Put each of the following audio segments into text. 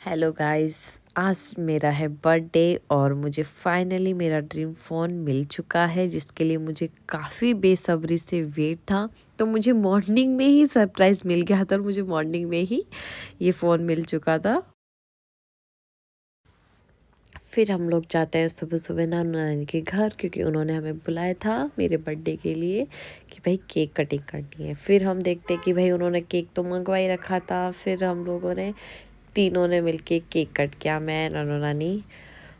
Hello guys, आज मेरा है बर्थडे और मुझे फाइनली मेरा ड्रीम फ़ोन मिल चुका है जिसके लिए मुझे काफ़ी बेसब्री से वेट था। तो मुझे मॉर्निंग में ही सरप्राइज़ मिल गया था और मुझे मॉर्निंग में ही ये फ़ोन मिल चुका था। फिर हम लोग जाते हैं सुबह सुबह नानू नानी के घर क्योंकि उन्होंने हमें बुलाया था मेरे बर्थडे के लिए कि भाई केक कटिंग करनी है। फिर हम देखते कि भाई उन्होंने केक तो मंगवा ही रखा था। फिर हम लोगों ने तीनों ने मिलके केक कट किया, मैं नानू नानी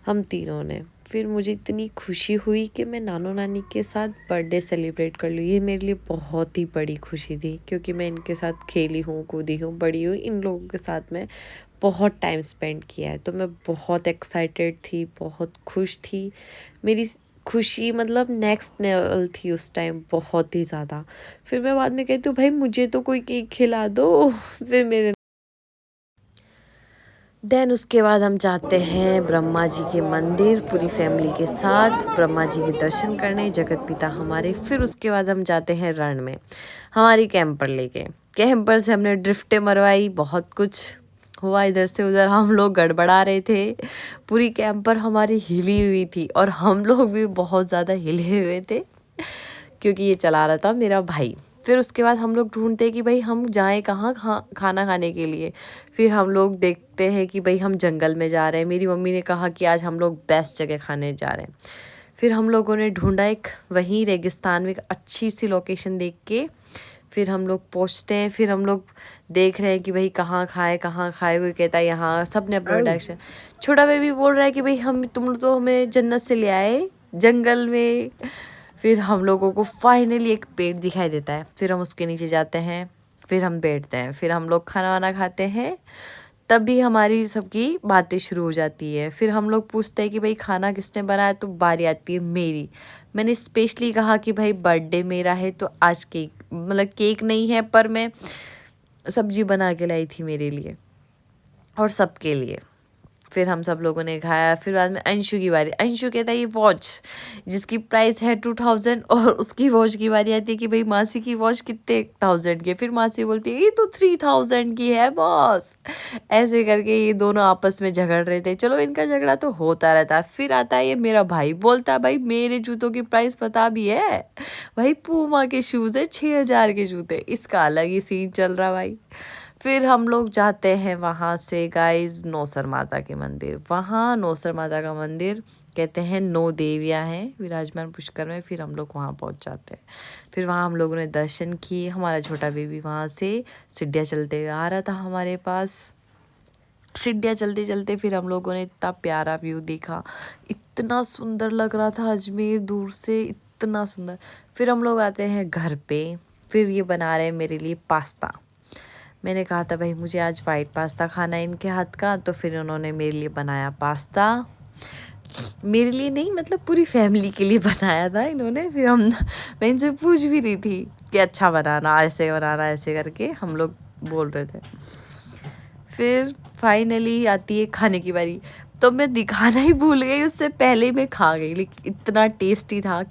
हम तीनों ने। फिर मुझे इतनी खुशी हुई कि मैं नानू नानी के साथ बर्थडे सेलिब्रेट कर लूँ। ये मेरे लिए बहुत ही बड़ी खुशी थी क्योंकि मैं इनके साथ खेली हूँ, कूदी हूँ, बड़ी हूँ। इन लोगों के साथ मैं बहुत टाइम स्पेंड किया है तो मैं बहुत एक्साइटेड थी, बहुत खुश थी। मेरी खुशी मतलब नेक्स्ट लेवल थी उस टाइम, बहुत ही ज़्यादा। फिर मैं बाद में कहती हूँ भाई मुझे तो कोई केक खिला दो। फिर मेरे देन उसके बाद हम जाते हैं ब्रह्मा जी के मंदिर पूरी फैमिली के साथ, ब्रह्मा जी के दर्शन करने, जगत पिता हमारे। फिर उसके बाद हम जाते हैं रण में हमारी कैंपर लेके। कैंपर से हमने ड्रिफ्टें मरवाई, बहुत कुछ हुआ इधर से उधर। हम लोग गड़बड़ा रहे थे, पूरी कैंपर हमारी हिली हुई थी और हम लोग भी बहुत ज़्यादा हिले हुए थे क्योंकि ये चला रहा था मेरा भाई। फिर उसके बाद हम लोग ढूंढते कि भाई हम जाएं कहाँ खाना खाने के लिए। फिर हम लोग देखते हैं कि भाई हम जंगल में जा रहे हैं। मेरी मम्मी ने कहा कि आज हम लोग बेस्ट जगह खाने जा रहे हैं। फिर हम लोगों ने ढूंढा एक वहीं रेगिस्तान में एक अच्छी सी लोकेशन देख के। फिर हम लोग पहुँचते हैं। फिर हम लोग देख रहे हैं कि भाई कहाँ खाए कहाँ खाए। कोई कहता है यहाँ, सब ने अपना डायरेक्शन। छोटा बेबी बोल रहा है कि भाई हम तुम तो हमें जन्नत से ले आए जंगल में। फिर हम लोगों को फाइनली एक पेड़ दिखाई देता है। फिर हम उसके नीचे जाते हैं, फिर हम बैठते हैं, फिर हम लोग खाना वाना खाते हैं। तब भी हमारी सबकी बातें शुरू हो जाती है। फिर हम लोग पूछते हैं कि भाई खाना किसने बनाया, तो बारी आती है मेरी। मैंने स्पेशली कहा कि भाई बर्थडे मेरा है तो आज केक, मतलब केक नहीं है पर मैं सब्जी बना के लाई थी मेरे लिए और सबके लिए। फिर हम सब लोगों ने खाया। फिर बाद में अंशु की बारी। अंशु कहता है ये वॉच जिसकी प्राइस है 2000 और उसकी वॉच की बारी आती है कि भाई मासी की वॉच कितने 1000 की है। फिर मासी बोलती है ये तो 3000 की है बॉस। ऐसे करके ये दोनों आपस में झगड़ रहे थे। चलो इनका झगड़ा तो होता रहता है। फिर आता है ये मेरा भाई, बोलता है भाई मेरे जूतों की प्राइस पता भी है भाई, पूमा के शूज़ है 6000 के जूते। इसका अलग ही सीन चल रहा भाई। फिर हम लोग जाते हैं वहाँ से गाइस नौसर माता के मंदिर। वहाँ नौसर माता का मंदिर कहते हैं 9 देवियाँ हैं विराजमान पुष्कर में। फिर हम लोग वहाँ पहुँच जाते हैं। फिर वहाँ हम लोगों ने दर्शन किए। हमारा छोटा बेबी वहाँ से सीढ़ियाँ चलते हुए आ रहा था हमारे पास। सीढ़ियाँ चलते चलते फिर हम लोगों ने इतना प्यारा व्यू देखा, इतना सुंदर लग रहा था अजमेर दूर से, इतना सुंदर। फिर हम लोग आते हैं घर पे। फिर ये बना रहे हैं मेरे लिए पास्ता। मैंने कहा था भाई मुझे आज वाइट पास्ता खाना है इनके हाथ का, तो फिर उन्होंने मेरे लिए बनाया पास्ता। मेरे लिए नहीं, मतलब पूरी फैमिली के लिए बनाया था इन्होंने। फिर मैं इनसे पूछ भी रही थी कि अच्छा बनाना, ऐसे बनाना, ऐसे करके हम लोग बोल रहे थे। फिर फाइनली आती है खाने की बारी। तो मैं दिखाना ही भूल गई, उससे पहले ही मैं खा गई, लेकिन इतना टेस्टी था।